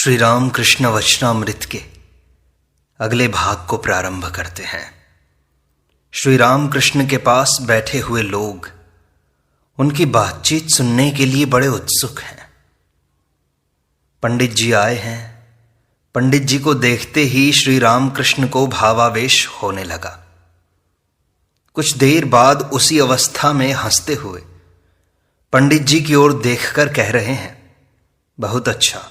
श्री राम कृष्ण वचनामृत के अगले भाग को प्रारंभ करते हैं। श्री राम कृष्ण के पास बैठे हुए लोग उनकी बातचीत सुनने के लिए बड़े उत्सुक हैं। पंडित जी आए हैं। पंडित जी को देखते ही श्री राम कृष्ण को भावावेश होने लगा। कुछ देर बाद उसी अवस्था में हंसते हुए पंडित जी की ओर देखकर कह रहे हैं, बहुत अच्छा।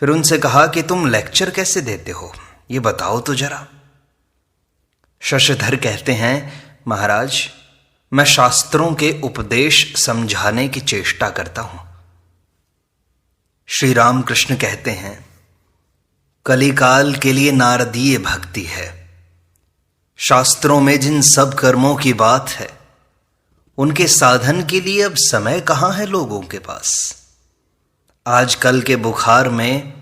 फिर उनसे कहा कि तुम लेक्चर कैसे देते हो, ये बताओ तो जरा। शशधर कहते हैं, महाराज मैं शास्त्रों के उपदेश समझाने की चेष्टा करता हूं। श्री राम कृष्ण कहते हैं, कलिकाल के लिए नारदीय भक्ति है। शास्त्रों में जिन सब कर्मों की बात है उनके साधन के लिए अब समय कहां है लोगों के पास। आजकल के बुखार में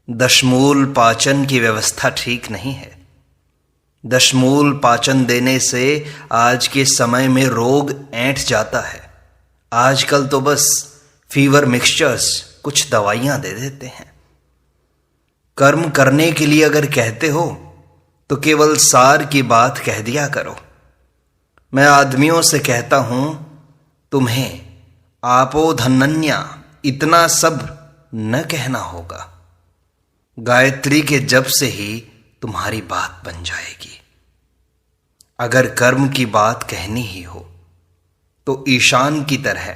दशमूल पाचन की व्यवस्था ठीक नहीं है। दशमूल पाचन देने से आज के समय में रोग ऐंठ जाता है। आजकल तो बस फीवर मिक्सचर्स कुछ दवाइयां दे देते हैं। कर्म करने के लिए अगर कहते हो तो केवल सार की बात कह दिया करो। मैं आदमियों से कहता हूं, तुम्हें आपो धनन्या इतना सब न कहना होगा। गायत्री के जप से ही तुम्हारी बात बन जाएगी। अगर कर्म की बात कहनी ही हो तो ईशान की तरह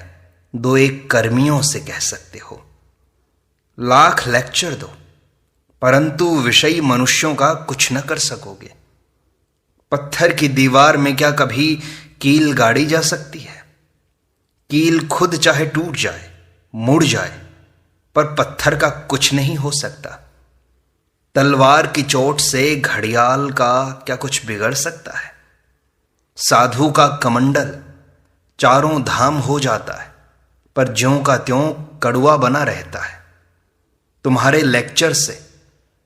दो एक कर्मियों से कह सकते हो। लाख लेक्चर दो परंतु विषयी मनुष्यों का कुछ न कर सकोगे। पत्थर की दीवार में क्या कभी कील गाड़ी जा सकती है? कील खुद चाहे टूट जाए, मुड़ जाए, पर पत्थर का कुछ नहीं हो सकता। तलवार की चोट से घड़ियाल का क्या कुछ बिगड़ सकता है? साधु का कमंडल चारों धाम हो जाता है पर ज्यों का त्यों कड़वा बना रहता है। तुम्हारे लेक्चर से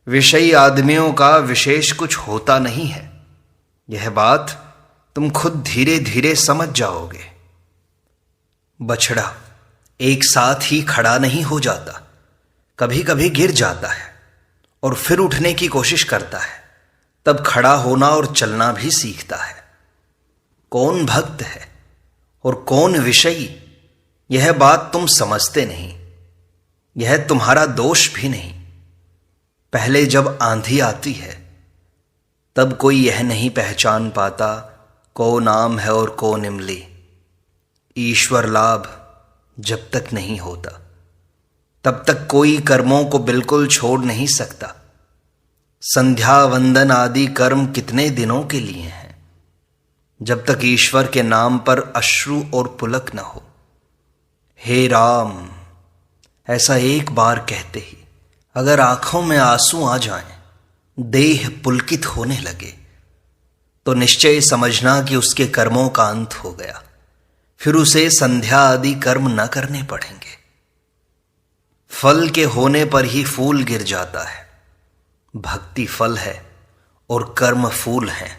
विषयी आदमियों का विशेष कुछ होता नहीं है। यह बात तुम खुद धीरे धीरे समझ जाओगे। बछड़ा एक साथ ही खड़ा नहीं हो जाता, कभी कभी गिर जाता है और फिर उठने की कोशिश करता है। तब खड़ा होना और चलना भी सीखता है। कौन भक्त है और कौन विषयी, यह बात तुम समझते नहीं। यह तुम्हारा दोष भी नहीं। पहले जब आंधी आती है तब कोई यह नहीं पहचान पाता को नाम है और को निमली। ईश्वर लाभ जब तक नहीं होता तब तक कोई कर्मों को बिल्कुल छोड़ नहीं सकता। संध्या वंदन आदि कर्म कितने दिनों के लिए हैं, जब तक ईश्वर के नाम पर अश्रु और पुलक न हो। हे राम ऐसा एक बार कहते ही अगर आंखों में आंसू आ जाएं, देह पुलकित होने लगे, तो निश्चय समझना कि उसके कर्मों का अंत हो गया। फिर उसे संध्या आदि कर्म न करने पड़ेंगे। फल के होने पर ही फूल गिर जाता है। भक्ति फल है और कर्म फूल है।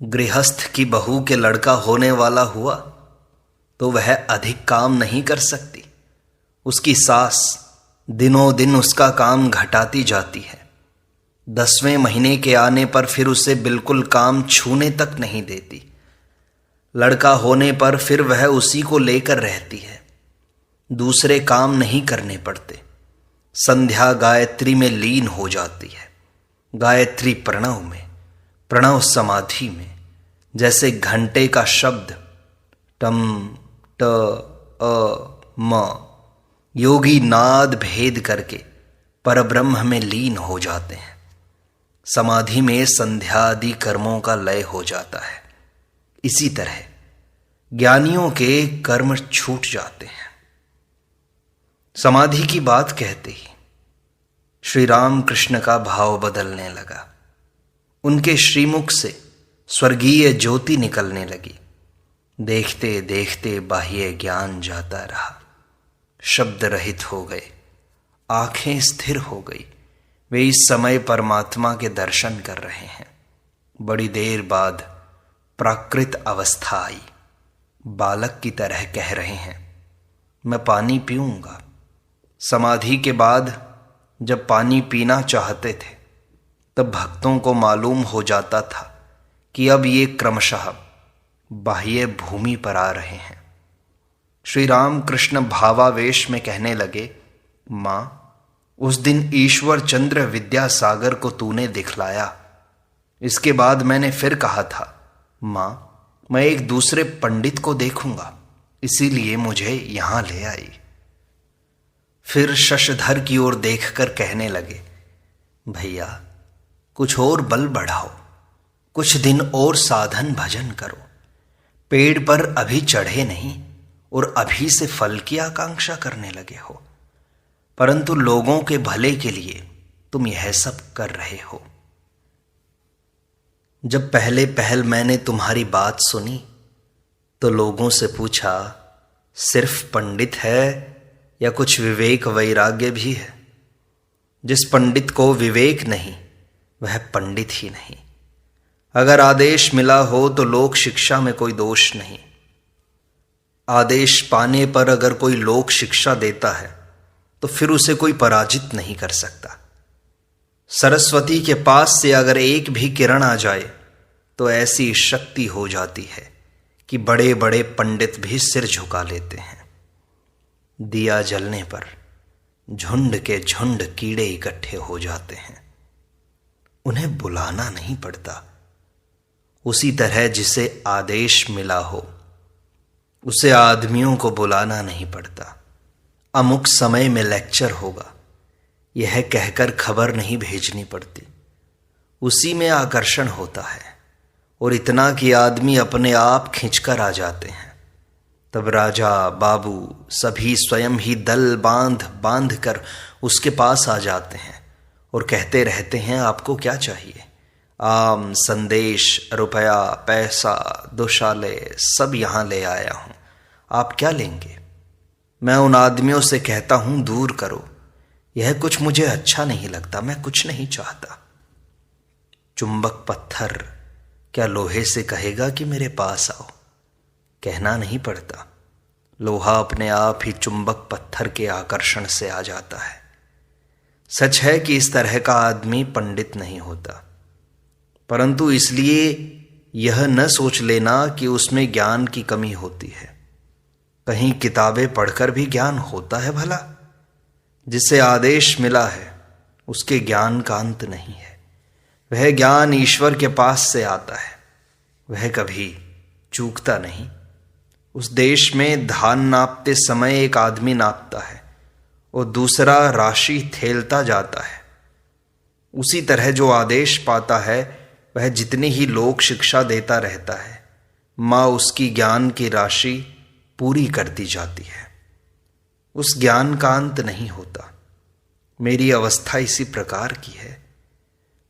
गृहस्थ की बहू के लड़का होने वाला हुआ तो वह अधिक काम नहीं कर सकती। उसकी सास दिनों दिन उसका काम घटाती जाती है। 10वें महीने के आने पर फिर उसे बिल्कुल काम छूने तक नहीं देती। लड़का होने पर फिर वह उसी को लेकर रहती है। दूसरे काम नहीं करने पड़ते। संध्या गायत्री में लीन हो जाती है। गायत्री प्रणव में, प्रणव समाधि में। जैसे घंटे का शब्द टम ट अ म, योगी नाद भेद करके परब्रह्म में लीन हो जाते हैं। समाधि में संध्या आदि कर्मों का लय हो जाता है। इसी तरह ज्ञानियों के कर्म छूट जाते हैं। समाधि की बात कहते ही श्री राम कृष्ण का भाव बदलने लगा। उनके श्रीमुख से स्वर्गीय ज्योति निकलने लगी। देखते देखते बाह्य ज्ञान जाता रहा। शब्द रहित हो गए। आंखें स्थिर हो गई। वे इस समय परमात्मा के दर्शन कर रहे हैं। बड़ी देर बाद प्राकृत अवस्था आई। बालक की तरह कह रहे हैं, मैं पानी पीऊंगा। समाधि के बाद जब पानी पीना चाहते थे तब भक्तों को मालूम हो जाता था कि अब ये क्रमशः बाह्य भूमि पर आ रहे हैं। श्री राम कृष्ण भावावेश में कहने लगे, मां, उस दिन ईश्वर चंद्र विद्यासागर को तूने दिखलाया। इसके बाद मैंने फिर कहा था, मां, मैं एक दूसरे पंडित को देखूंगा, इसीलिए मुझे यहां ले आई। फिर शशधर की ओर देखकर कहने लगे, भैया कुछ और बल बढ़ाओ, कुछ दिन और साधन भजन करो। पेड़ पर अभी चढ़े नहीं और अभी से फल की आकांक्षा करने लगे हो, परंतु लोगों के भले के लिए तुम यह सब कर रहे हो। जब पहले पहल मैंने तुम्हारी बात सुनी तो लोगों से पूछा, सिर्फ पंडित है या कुछ विवेक वैराग्य भी है? जिस पंडित को विवेक नहीं वह पंडित ही नहीं। अगर आदेश मिला हो तो लोक शिक्षा में कोई दोष नहीं। आदेश पाने पर अगर कोई लोक शिक्षा देता है तो फिर उसे कोई पराजित नहीं कर सकता। सरस्वती के पास से अगर एक भी किरण आ जाए तो ऐसी शक्ति हो जाती है कि बड़े बड़े पंडित भी सिर झुका लेते हैं। दिया जलने पर झुंड के झुंड कीड़े इकट्ठे हो जाते हैं, उन्हें बुलाना नहीं पड़ता। उसी तरह जिसे आदेश मिला हो उसे आदमियों को बुलाना नहीं पड़ता। अमुक समय में लेक्चर होगा यह कहकर खबर नहीं भेजनी पड़ती, उसी में आकर्षण होता है। और इतना कि आदमी अपने आप खींचकर आ जाते हैं। तब राजा बाबू सभी स्वयं ही दल बांध बांध कर उसके पास आ जाते हैं और कहते रहते हैं, आपको क्या चाहिए? आम, संदेश, रुपया, पैसा, दुशाले सब यहां ले आया हूं, आप क्या लेंगे? मैं उन आदमियों से कहता हूं, दूर करो, यह कुछ मुझे अच्छा नहीं लगता, मैं कुछ नहीं चाहता। चुंबक पत्थर क्या लोहे से कहेगा कि मेरे पास आओ? कहना नहीं पड़ता, लोहा अपने आप ही चुंबक पत्थर के आकर्षण से आ जाता है। सच है कि इस तरह का आदमी पंडित नहीं होता, परंतु इसलिए यह न सोच लेना कि उसमें ज्ञान की कमी होती है। कहीं किताबें पढ़कर भी ज्ञान होता है भला? जिसे आदेश मिला है उसके ज्ञान का अंत नहीं है। वह ज्ञान ईश्वर के पास से आता है, वह कभी चूकता नहीं। उस देश में धान नापते समय एक आदमी नापता है और दूसरा राशि थेलता जाता है। उसी तरह जो आदेश पाता है वह जितनी ही लोक शिक्षा देता रहता है, माँ उसकी ज्ञान की राशि पूरी करती जाती है। उस ज्ञान का अंत नहीं होता। मेरी अवस्था इसी प्रकार की है।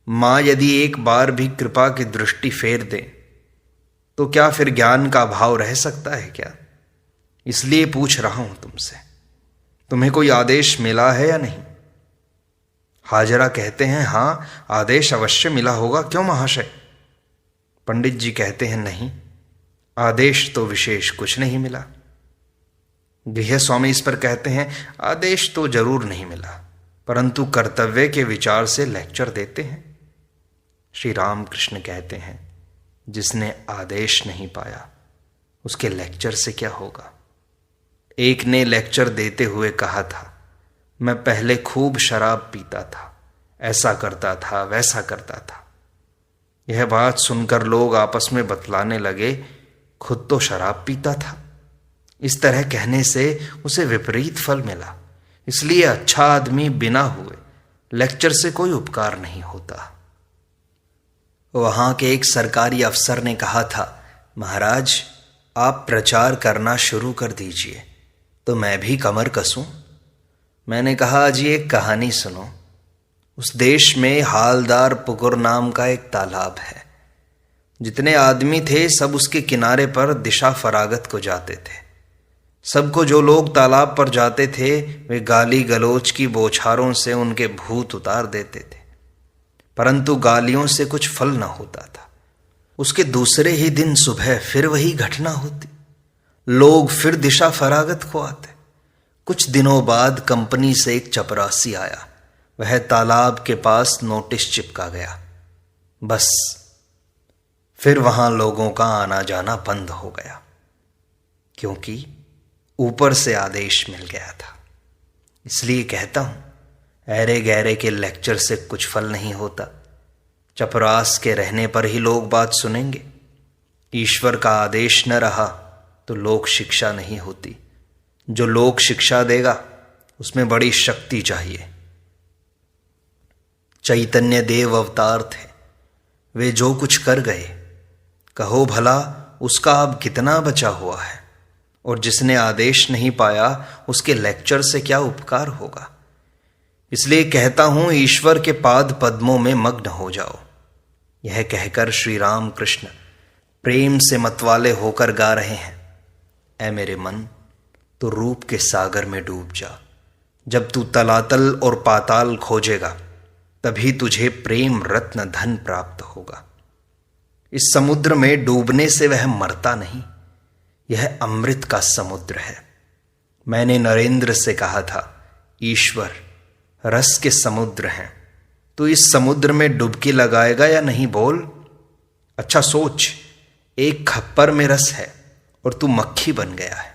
माँ यदि एक बार भी कृपा की दृष्टि फेर दे तो क्या फिर ज्ञान का अभाव रह सकता है क्या? इसलिए पूछ रहा हूं तुमसे, तुम्हें कोई आदेश मिला है या नहीं? हाजरा कहते हैं, हां, आदेश अवश्य मिला होगा, क्यों महाशय? पंडित जी कहते हैं, नहीं, आदेश तो विशेष कुछ नहीं मिला। गृह स्वामी इस पर कहते हैं, आदेश तो जरूर नहीं मिला, परंतु कर्तव्य के विचार से लेक्चर देते हैं। श्री राम कृष्ण कहते हैं, जिसने आदेश नहीं पाया उसके लेक्चर से क्या होगा? एक ने लेक्चर देते हुए कहा था, मैं पहले खूब शराब पीता था, ऐसा करता था, वैसा करता था। यह बात सुनकर लोग आपस में बतलाने लगे, खुद तो शराब पीता था। इस तरह कहने से उसे विपरीत फल मिला। इसलिए अच्छा आदमी बिना हुए लेक्चर से कोई उपकार नहीं होता। वहां के एक सरकारी अफसर ने कहा था, महाराज आप प्रचार करना शुरू कर दीजिए तो मैं भी कमर कसूं। मैंने कहा, जी एक कहानी सुनो। उस देश में हालदार पुकुर नाम का एक तालाब है। जितने आदमी थे सब उसके किनारे पर दिशा फरागत को जाते थे। सबको जो लोग तालाब पर जाते थे वे गाली गलोच की बौछारों से उनके भूत उतार देते थे, परंतु गालियों से कुछ फल न होता था। उसके दूसरे ही दिन सुबह फिर वही घटना होती। लोग फिर दिशा फरागत को आते। कुछ दिनों बाद कंपनी से एक चपरासी आया। वह तालाब के पास नोटिस चिपका गया। बस फिर वहां लोगों का आना जाना बंद हो गया, क्योंकि ऊपर से आदेश मिल गया था। इसलिए कहता हूं, ऐरे गहरे के लेक्चर से कुछ फल नहीं होता। चपरास के रहने पर ही लोग बात सुनेंगे। ईश्वर का आदेश न रहा तो लोक शिक्षा नहीं होती। जो लोक शिक्षा देगा उसमें बड़ी शक्ति चाहिए। चैतन्य देव अवतार थे, वे जो कुछ कर गए, कहो भला उसका अब कितना बचा हुआ है। और जिसने आदेश नहीं पाया उसके लेक्चर से क्या उपकार होगा। इसलिए कहता हूं, ईश्वर के पाद पद्मों में मग्न हो जाओ। यह कहकर श्री राम कृष्ण प्रेम से मतवाले होकर गा रहे हैं, ऐ मेरे मन, तो रूप के सागर में डूब जा। जब तू तलातल और पाताल खोजेगा तभी तुझे प्रेम रत्न धन प्राप्त होगा। इस समुद्र में डूबने से वह मरता नहीं, यह अमृत का समुद्र है। मैंने नरेंद्र से कहा था, ईश्वर रस के समुद्र हैं, तो इस समुद्र में डुबकी लगाएगा या नहीं बोल। अच्छा सोच, एक खप्पर में रस है और तू मक्खी बन गया है,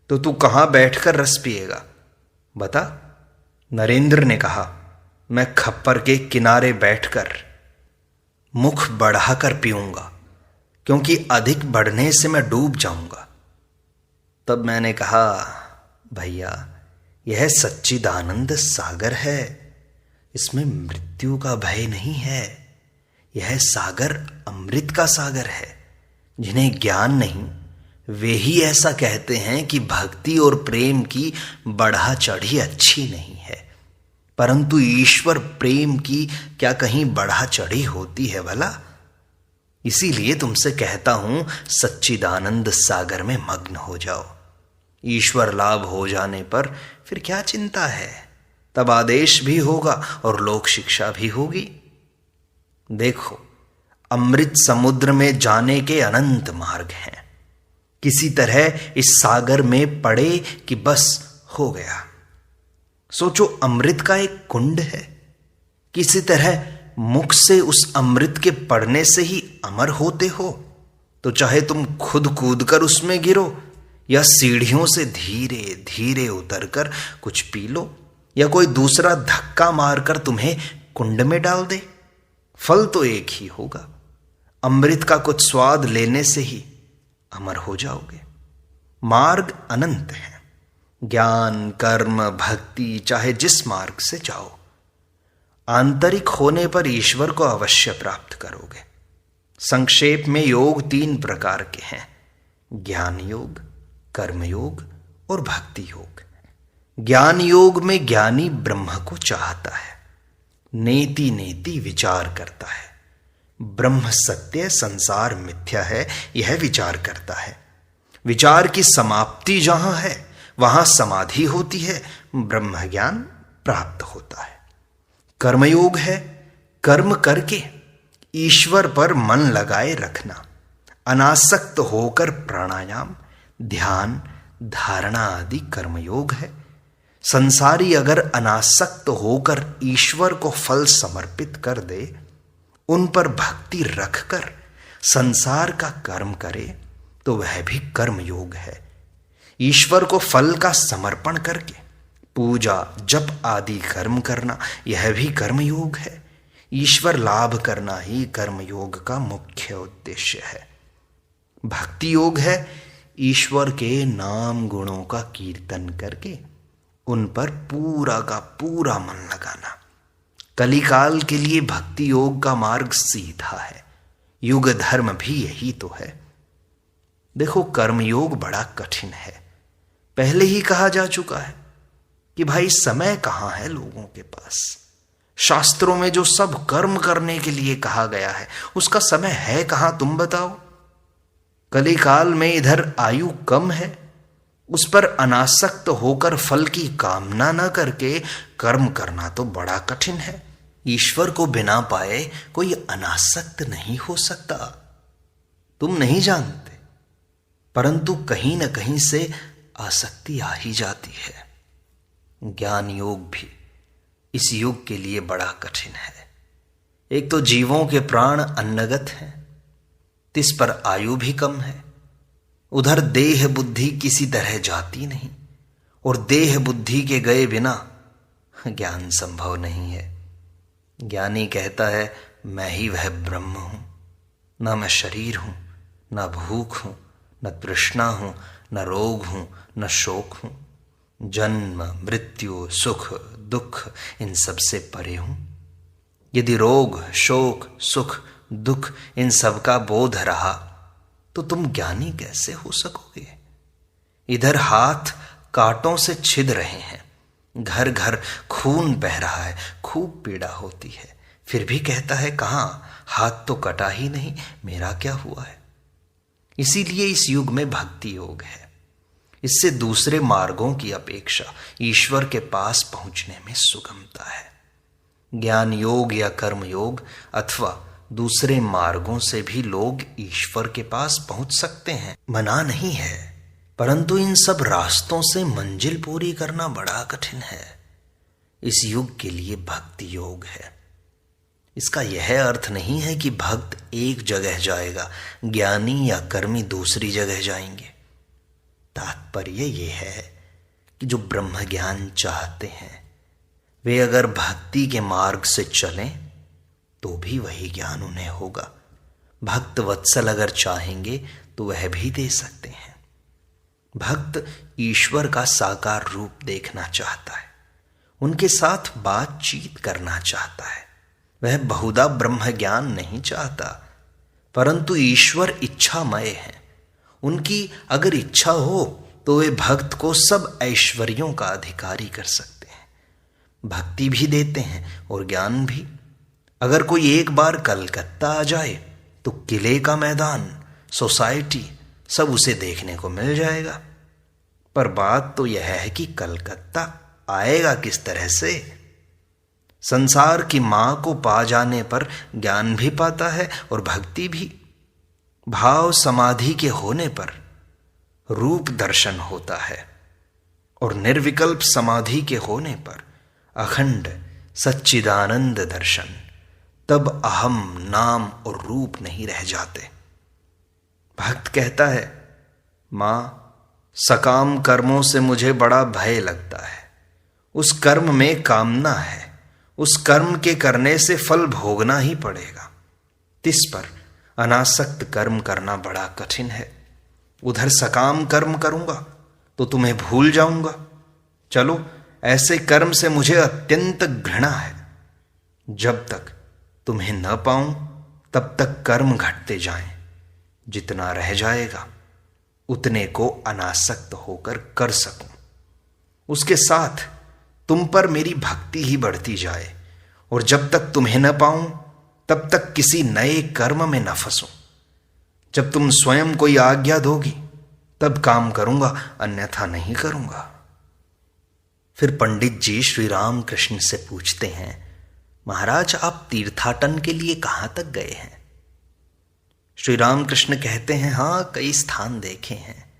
तो तू कहां बैठकर रस पिएगा बता। नरेंद्र ने कहा, मैं खप्पर के किनारे बैठकर मुख बढ़ाकर पीऊंगा, क्योंकि अधिक बढ़ने से मैं डूब जाऊंगा। तब मैंने कहा, भैया यह सच्चिदानंद सागर है, इसमें मृत्यु का भय नहीं है। यह सागर अमृत का सागर है। जिन्हें ज्ञान नहीं वे ही ऐसा कहते हैं कि भक्ति और प्रेम की बढ़ा चढ़ी अच्छी नहीं है, परंतु ईश्वर प्रेम की क्या कहीं बढ़ा चढ़ी होती है भला। इसीलिए तुमसे कहता हूं, सच्चिदानंद सागर में मग्न हो जाओ। ईश्वर लाभ हो जाने पर फिर क्या चिंता है, तब आदेश भी होगा और लोक शिक्षा भी होगी। देखो, अमृत समुद्र में जाने के अनंत मार्ग हैं। किसी तरह इस सागर में पड़े कि बस हो गया। सोचो, अमृत का एक कुंड है, किसी तरह मुख से उस अमृत के पड़ने से ही अमर होते हो, तो चाहे तुम खुद कूदकर उसमें गिरो या सीढ़ियों से धीरे धीरे उतरकर कुछ पी लो, या कोई दूसरा धक्का मारकर तुम्हें कुंड में डाल दे, फल तो एक ही होगा। अमृत का कुछ स्वाद लेने से ही अमर हो जाओगे। मार्ग अनंत है। ज्ञान, कर्म, भक्ति, चाहे जिस मार्ग से जाओ, आंतरिक होने पर ईश्वर को अवश्य प्राप्त करोगे। संक्षेप में योग 3 प्रकार के हैं, ज्ञान योग, कर्म योग और भक्ति योग। ज्ञान योग में ज्ञानी ब्रह्म को चाहता है, नेति नेति विचार करता है। ब्रह्म सत्य, संसार मिथ्या है, यह विचार करता है। विचार की समाप्ति जहां है वहां समाधि होती है, ब्रह्म ज्ञान प्राप्त होता है। कर्मयोग है, कर्म करके ईश्वर पर मन लगाए रखना, अनासक्त होकर प्राणायाम, ध्यान, धारणा आदि कर्मयोग है। संसारी अगर अनासक्त होकर ईश्वर को फल समर्पित कर दे, उन पर भक्ति रखकर संसार का कर्म करे, तो वह भी कर्म योग है। ईश्वर को फल का समर्पण करके पूजा, जप आदि कर्म करना, यह भी कर्म योग है। ईश्वर लाभ करना ही कर्म योग का मुख्य उद्देश्य है। भक्ति योग है ईश्वर के नाम गुणों का कीर्तन करके उन पर पूरा का पूरा मन लगाना। कलिकाल के लिए भक्ति योग का मार्ग सीधा है, युग धर्म भी यही तो है। देखो, कर्मयोग बड़ा कठिन है। पहले ही कहा जा चुका है कि भाई समय कहां है लोगों के पास। शास्त्रों में जो सब कर्म करने के लिए कहा गया है उसका समय है कहां, तुम बताओ। कलिकाल में इधर आयु कम है, उस पर अनासक्त होकर फल की कामना न करके कर्म करना तो बड़ा कठिन है। ईश्वर को बिना पाए कोई अनासक्त नहीं हो सकता। तुम नहीं जानते, परंतु कहीं न कहीं से आसक्ति आ ही जाती है। ज्ञान योग भी इस युग के लिए बड़ा कठिन है। एक तो जीवों के प्राण अन्नगत हैं, तिस पर आयु भी कम है। उधर देह बुद्धि किसी तरह जाती नहीं, और देह बुद्धि के गए बिना ज्ञान संभव नहीं है। ज्ञानी कहता है मैं ही वह ब्रह्म हूं, न मैं शरीर हूं, न भूख हूं, न तृष्णा हूं, न रोग हूं, न शोक हूं, जन्म मृत्यु सुख दुख इन सब से परे हूं। यदि रोग शोक सुख दुख इन सब का बोध रहा तो तुम ज्ञानी कैसे हो सकोगे। इधर हाथ कांटों से छिद रहे हैं, घर घर खून बह रहा है, खूब पीड़ा होती है, फिर भी कहता है कहां, हाथ तो कटा ही नहीं, मेरा क्या हुआ है। इसीलिए इस युग में भक्ति योग है। इससे दूसरे मार्गों की अपेक्षा ईश्वर के पास पहुंचने में सुगमता है। ज्ञान योग या कर्म योग अथवा दूसरे मार्गों से भी लोग ईश्वर के पास पहुंच सकते हैं, मना नहीं है, परंतु इन सब रास्तों से मंजिल पूरी करना बड़ा कठिन है। इस युग के लिए भक्ति योग है। इसका यह अर्थ नहीं है कि भक्त एक जगह जाएगा, ज्ञानी या कर्मी दूसरी जगह जाएंगे। तात्पर्य यह है कि जो ब्रह्म ज्ञान चाहते हैं वे अगर भक्ति के मार्ग से चलें तो भी वही ज्ञान उन्हें होगा। भक्त वत्सल अगर चाहेंगे तो वह भी दे सकते हैं। भक्त ईश्वर का साकार रूप देखना चाहता है, उनके साथ बातचीत करना चाहता है। वह बहुधा ब्रह्म ज्ञान नहीं चाहता, परंतु ईश्वर इच्छामय है। उनकी अगर इच्छा हो तो वे भक्त को सब ऐश्वर्यों का अधिकारी कर सकते हैं, भक्ति भी देते हैं और ज्ञान भी। अगर कोई एक बार कलकत्ता आ जाए तो किले का मैदान सोसाइटी सब उसे देखने को मिल जाएगा। पर बात तो यह है कि कलकत्ता आएगा किस तरह से। संसार की मां को पा जाने पर ज्ञान भी पाता है और भक्ति भी। भाव समाधि के होने पर रूप दर्शन होता है और निर्विकल्प समाधि के होने पर अखंड सच्चिदानंद दर्शन। तब अहम नाम और रूप नहीं रह जाते। भक्त कहता है मां, सकाम कर्मों से मुझे बड़ा भय लगता है। उस कर्म में कामना है, उस कर्म के करने से फल भोगना ही पड़ेगा। तिस पर अनासक्त कर्म करना बड़ा कठिन है। उधर सकाम कर्म करूंगा तो तुम्हें भूल जाऊंगा। चलो, ऐसे कर्म से मुझे अत्यंत घृणा है। जब तक तुम्हें न पाऊं तब तक कर्म घटते जाएं। जितना रह जाएगा उतने को अनासक्त होकर कर सकूं। उसके साथ तुम पर मेरी भक्ति ही बढ़ती जाए, और जब तक तुम्हें न पाऊं तब तक किसी नए कर्म में न फंसूं। जब तुम स्वयं कोई आज्ञा दोगी तब काम करूंगा, अन्यथा नहीं करूंगा। फिर पंडित जी श्री राम कृष्ण से पूछते हैं, महाराज आप तीर्थाटन के लिए कहां तक गए हैं। श्री राम कृष्ण कहते हैं, हां, कई स्थान देखे हैं।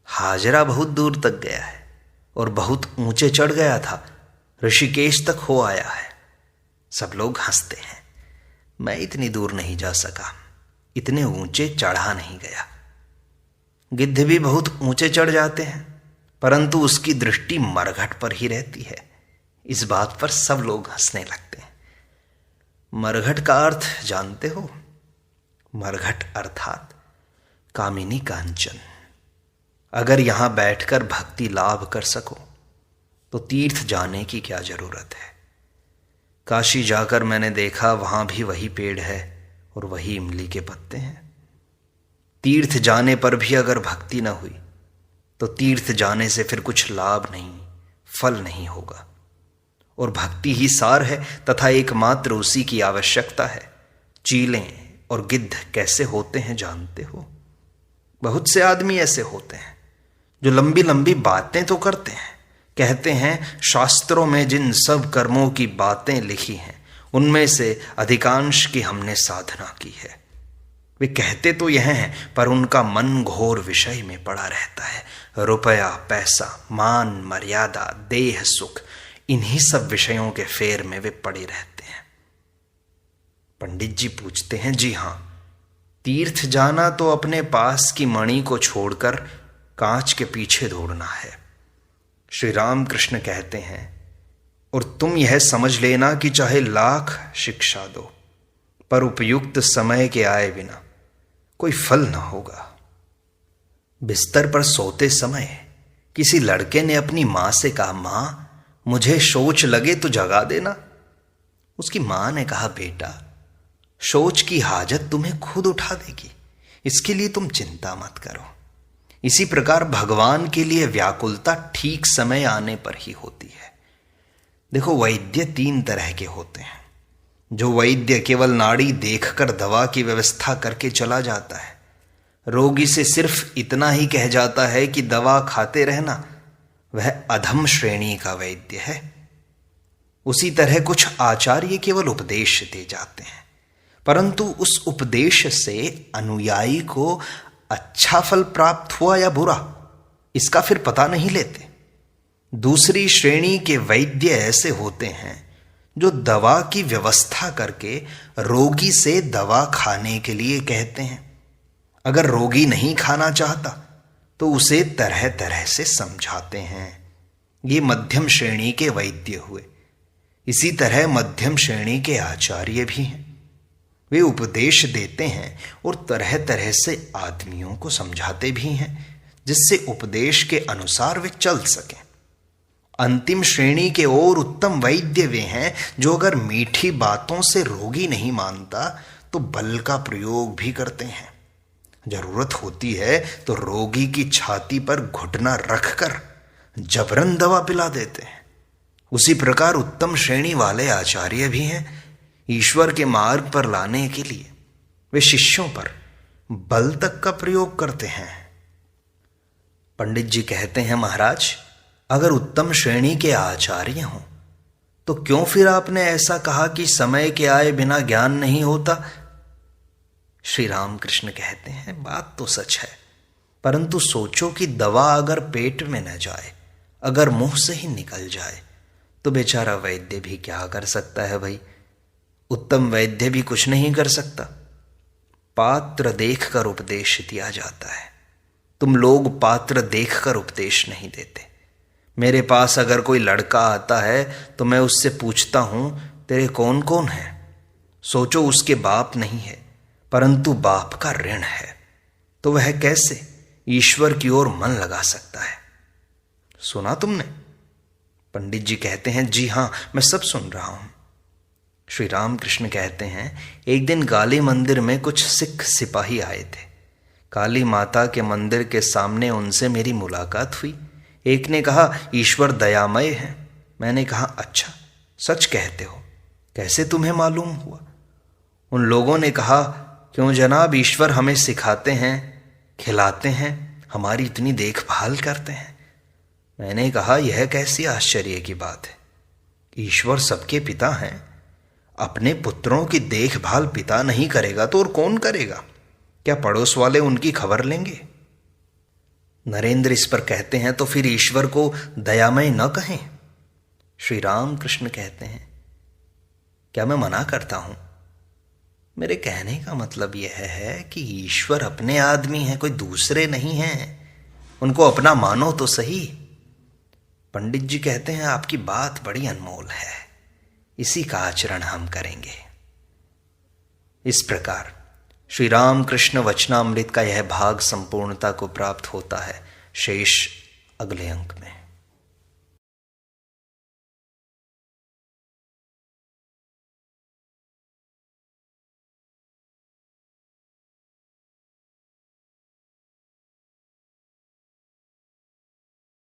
हाजरा बहुत दूर तक गया है और बहुत ऊंचे चढ़ गया था, ऋषिकेश तक हो आया है। सब लोग हंसते हैं। मैं इतनी दूर नहीं जा सका, इतने ऊंचे चढ़ा नहीं गया। गिद्ध भी बहुत ऊंचे चढ़ जाते हैं, परंतु उसकी दृष्टि मरघट पर ही रहती है। इस बात पर सब लोग हंसने लगते हैं। मरघट का अर्थ जानते हो? मरघट अर्थात कामिनी कांचन। अगर यहां बैठकर भक्ति लाभ कर सको तो तीर्थ जाने की क्या जरूरत है। काशी जाकर मैंने देखा, वहां भी वही पेड़ है और वही इमली के पत्ते हैं। तीर्थ जाने पर भी अगर भक्ति न हुई तो तीर्थ जाने से फिर कुछ लाभ नहीं, फल नहीं होगा। और भक्ति ही सार है तथा एकमात्र उसी की आवश्यकता है। चीलें और गिद्ध कैसे होते हैं जानते हो? बहुत से आदमी ऐसे होते हैं जो लंबी लंबी बातें तो करते हैं, कहते हैं शास्त्रों में जिन सब कर्मों की बातें लिखी हैं उनमें से अधिकांश की हमने साधना की है, वे कहते तो यह हैं, पर उनका मन घोर विषय में पड़ा रहता है। रुपया, पैसा, मान, मर्यादा, देह सुख, इन्हीं सब विषयों के फेर में वे पड़े रहते हैं। पंडित जी पूछते हैं, जी हां, तीर्थ जाना तो अपने पास की मणि को छोड़कर कांच के पीछे दौड़ना है। श्री राम कृष्ण कहते हैं, और तुम यह समझ लेना कि चाहे लाख शिक्षा दो, पर उपयुक्त समय के आए बिना कोई फल न होगा। बिस्तर पर सोते समय किसी लड़के ने अपनी मां से कहा, मां मुझे शौच लगे तो जगा देना। उसकी मां ने कहा, बेटा शौच की हाजत तुम्हें खुद उठा देगी, इसके लिए तुम चिंता मत करो। इसी प्रकार भगवान के लिए व्याकुलता ठीक समय आने पर ही होती है। देखो, वैद्य 3 तरह के होते हैं। जो वैद्य केवल नाड़ी देखकर दवा की व्यवस्था करके चला जाता है, रोगी से सिर्फ इतना ही कह जाता है कि दवा खाते रहना, वह अधम श्रेणी का वैद्य है। उसी तरह कुछ आचार्य केवल उपदेश दे जाते हैं, परंतु उस उपदेश से अनुयायी को अच्छा फल प्राप्त हुआ या बुरा, इसका फिर पता नहीं लेते। दूसरी श्रेणी के वैद्य ऐसे होते हैं जो दवा की व्यवस्था करके रोगी से दवा खाने के लिए कहते हैं। अगर रोगी नहीं खाना चाहता तो उसे तरह तरह से समझाते हैं। ये मध्यम श्रेणी के वैद्य हुए। इसी तरह मध्यम श्रेणी के आचार्य भी हैं। वे उपदेश देते हैं और तरह तरह से आदमियों को समझाते भी हैं, जिससे उपदेश के अनुसार वे चल सकें। अंतिम श्रेणी के और उत्तम वैद्य वे हैं जो अगर मीठी बातों से रोगी नहीं मानता तो बल का प्रयोग भी करते हैं। जरूरत होती है तो रोगी की छाती पर घुटना रखकर जबरन दवा पिला देते हैं। उसी प्रकार उत्तम श्रेणी वाले आचार्य भी हैं। ईश्वर के मार्ग पर लाने के लिए वे शिष्यों पर बल तक का प्रयोग करते हैं। पंडित जी कहते हैं, महाराज अगर उत्तम श्रेणी के आचार्य हों तो क्यों फिर आपने ऐसा कहा कि समय के आए बिना ज्ञान नहीं होता? श्री राम कृष्ण कहते हैं, बात तो सच है, परंतु सोचो कि दवा अगर पेट में न जाए, अगर मुंह से ही निकल जाए, तो बेचारा वैद्य भी क्या कर सकता है भाई? उत्तम वैद्य भी कुछ नहीं कर सकता। पात्र देखकर उपदेश दिया जाता है। तुम लोग पात्र देखकर उपदेश नहीं देते। मेरे पास अगर कोई लड़का आता है तो मैं उससे पूछता हूं, तेरे कौन कौन हैं? सोचो उसके बाप नहीं है, परंतु बाप का ऋण है, तो वह कैसे ईश्वर की ओर मन लगा सकता है? सुना तुमने? पंडित जी कहते हैं, जी हां, मैं सब सुन रहा हूं। श्री राम कृष्ण कहते हैं, एक दिन काली मंदिर में कुछ सिख सिपाही आए थे। काली माता के मंदिर के सामने उनसे मेरी मुलाकात हुई। एक ने कहा, ईश्वर दयामय है। मैंने कहा, अच्छा, सच कहते हो? कैसे तुम्हें मालूम हुआ? उन लोगों ने कहा, क्यों जनाब, ईश्वर हमें सिखाते हैं, खिलाते हैं, हमारी इतनी देखभाल करते हैं। मैंने कहा, यह कैसी आश्चर्य की बात है? ईश्वर सबके पिता हैं। अपने पुत्रों की देखभाल पिता नहीं करेगा तो और कौन करेगा? क्या पड़ोस वाले उनकी खबर लेंगे? नरेंद्र इस पर कहते हैं, तो फिर ईश्वर को दयामय न कहें? श्री राम कृष्ण कहते हैं, क्या मैं मना करता हूं? मेरे कहने का मतलब यह है कि ईश्वर अपने आदमी हैं, कोई दूसरे नहीं हैं। उनको अपना मानो तो सही। पंडित जी कहते हैं, आपकी बात बड़ी अनमोल है, इसी का आचरण हम करेंगे। इस प्रकार श्री राम कृष्ण वचनामृत का यह भाग संपूर्णता को प्राप्त होता है। शेष अगले अंक में।